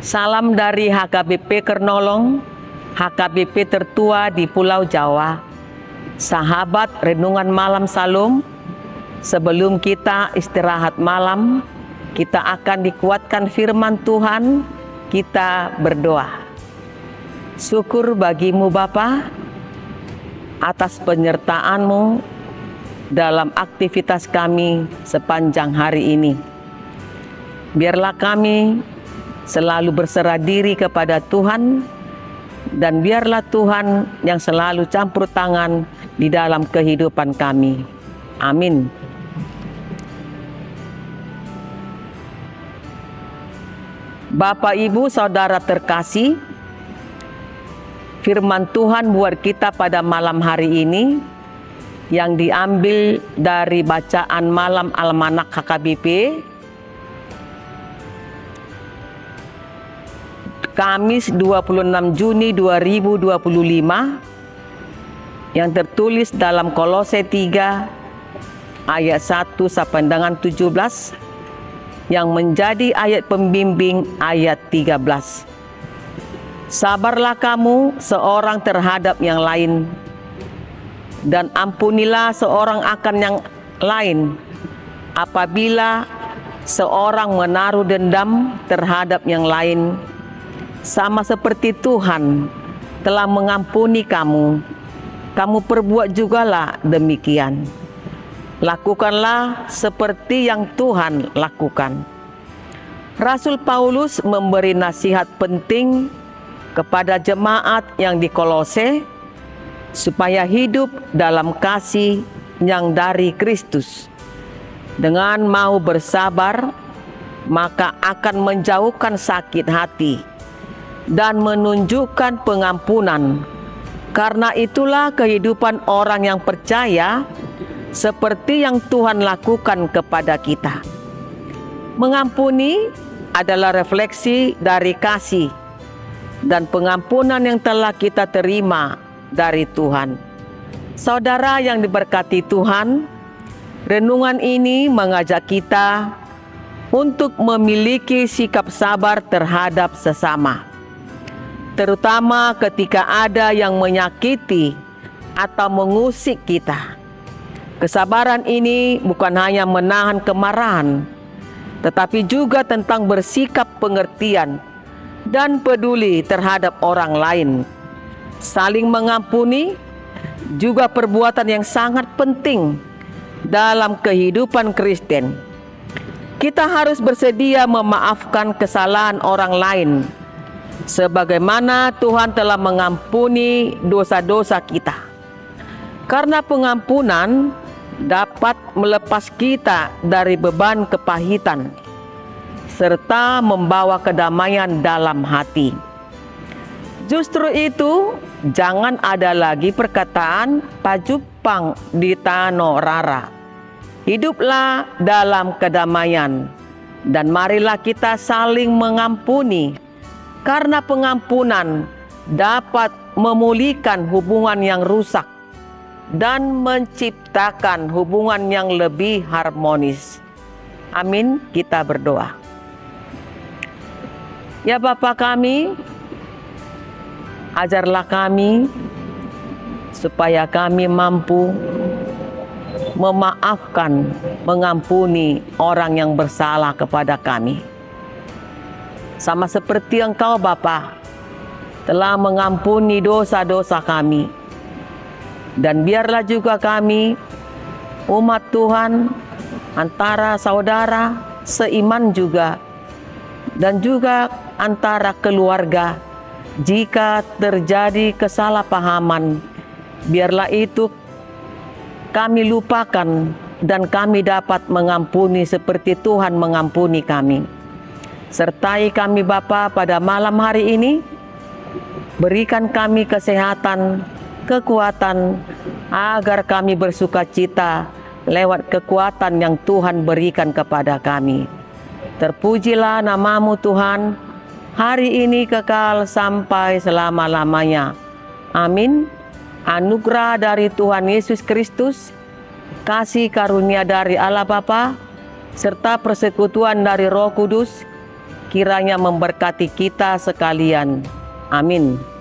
Salam dari HKBP Kernolong, HKBP tertua di Pulau Jawa. Sahabat Renungan Malam Salum, sebelum kita istirahat malam, kita akan dikuatkan firman Tuhan. Kita berdoa. Syukur bagimu Bapa atas penyertaan-Mu dalam aktivitas kami sepanjang hari ini. Biarlah kami selalu berserah diri kepada Tuhan, dan biarlah Tuhan yang selalu campur tangan di dalam kehidupan kami. Amin. Bapak, Ibu, Saudara terkasih, firman Tuhan buat kita pada malam hari ini yang diambil dari bacaan malam Almanak HKBP Kamis 26 Juni 2025 yang tertulis dalam Kolose 3 ayat 1 sampai dengan 17 yang menjadi ayat pembimbing ayat 13. Sabarlah kamu seorang terhadap yang lain, dan ampunilah seorang akan yang lain apabila seorang menaruh dendam terhadap yang lain, sama seperti Tuhan telah mengampuni kamu, kamu perbuat jugalah demikian. Lakukanlah seperti yang Tuhan lakukan. Rasul Paulus memberi nasihat penting kepada jemaat yang di Kolose supaya hidup dalam kasih yang dari Kristus. Dengan mau bersabar, maka akan menjauhkan sakit hati dan menunjukkan pengampunan. Karena itulah kehidupan orang yang percaya seperti yang Tuhan lakukan kepada kita. Mengampuni adalah refleksi dari kasih dan pengampunan yang telah kita terima dari Tuhan. Saudara yang diberkati Tuhan, renungan ini mengajak kita untuk memiliki sikap sabar terhadap sesama, terutama ketika ada yang menyakiti atau mengusik kita. Kesabaran ini bukan hanya menahan kemarahan, tetapi juga tentang bersikap pengertian dan peduli terhadap orang lain. Saling mengampuni juga perbuatan yang sangat penting dalam kehidupan Kristen. Kita harus bersedia memaafkan kesalahan orang lain, sebagaimana Tuhan telah mengampuni dosa-dosa kita. Karena pengampunan dapat melepas kita dari beban kepahitan serta membawa kedamaian dalam hati. Justru itu, jangan ada lagi perkataan pajupang di tano rara. Hiduplah dalam kedamaian, dan marilah kita saling mengampuni, karena pengampunan dapat memulihkan hubungan yang rusak dan menciptakan hubungan yang lebih harmonis. Amin. Kita berdoa. Ya Bapa kami, ajarlah kami supaya kami mampu memaafkan, mengampuni orang yang bersalah kepada kami. Sama seperti Engkau Bapa telah mengampuni dosa-dosa kami. Dan biarlah juga kami, umat Tuhan, antara saudara seiman juga, dan juga antara keluarga, jika terjadi kesalahpahaman, biarlah itu kami lupakan dan kami dapat mengampuni seperti Tuhan mengampuni kami. Sertai kami Bapa pada malam hari ini, berikan kami kesehatan, kekuatan, agar kami bersuka cita lewat kekuatan yang Tuhan berikan kepada kami. Terpujilah nama-Mu Tuhan, hari ini kekal sampai selama-lamanya. Amin. Anugerah dari Tuhan Yesus Kristus, kasih karunia dari Allah Bapa, serta persekutuan dari Roh Kudus kiranya memberkati kita sekalian. Amin.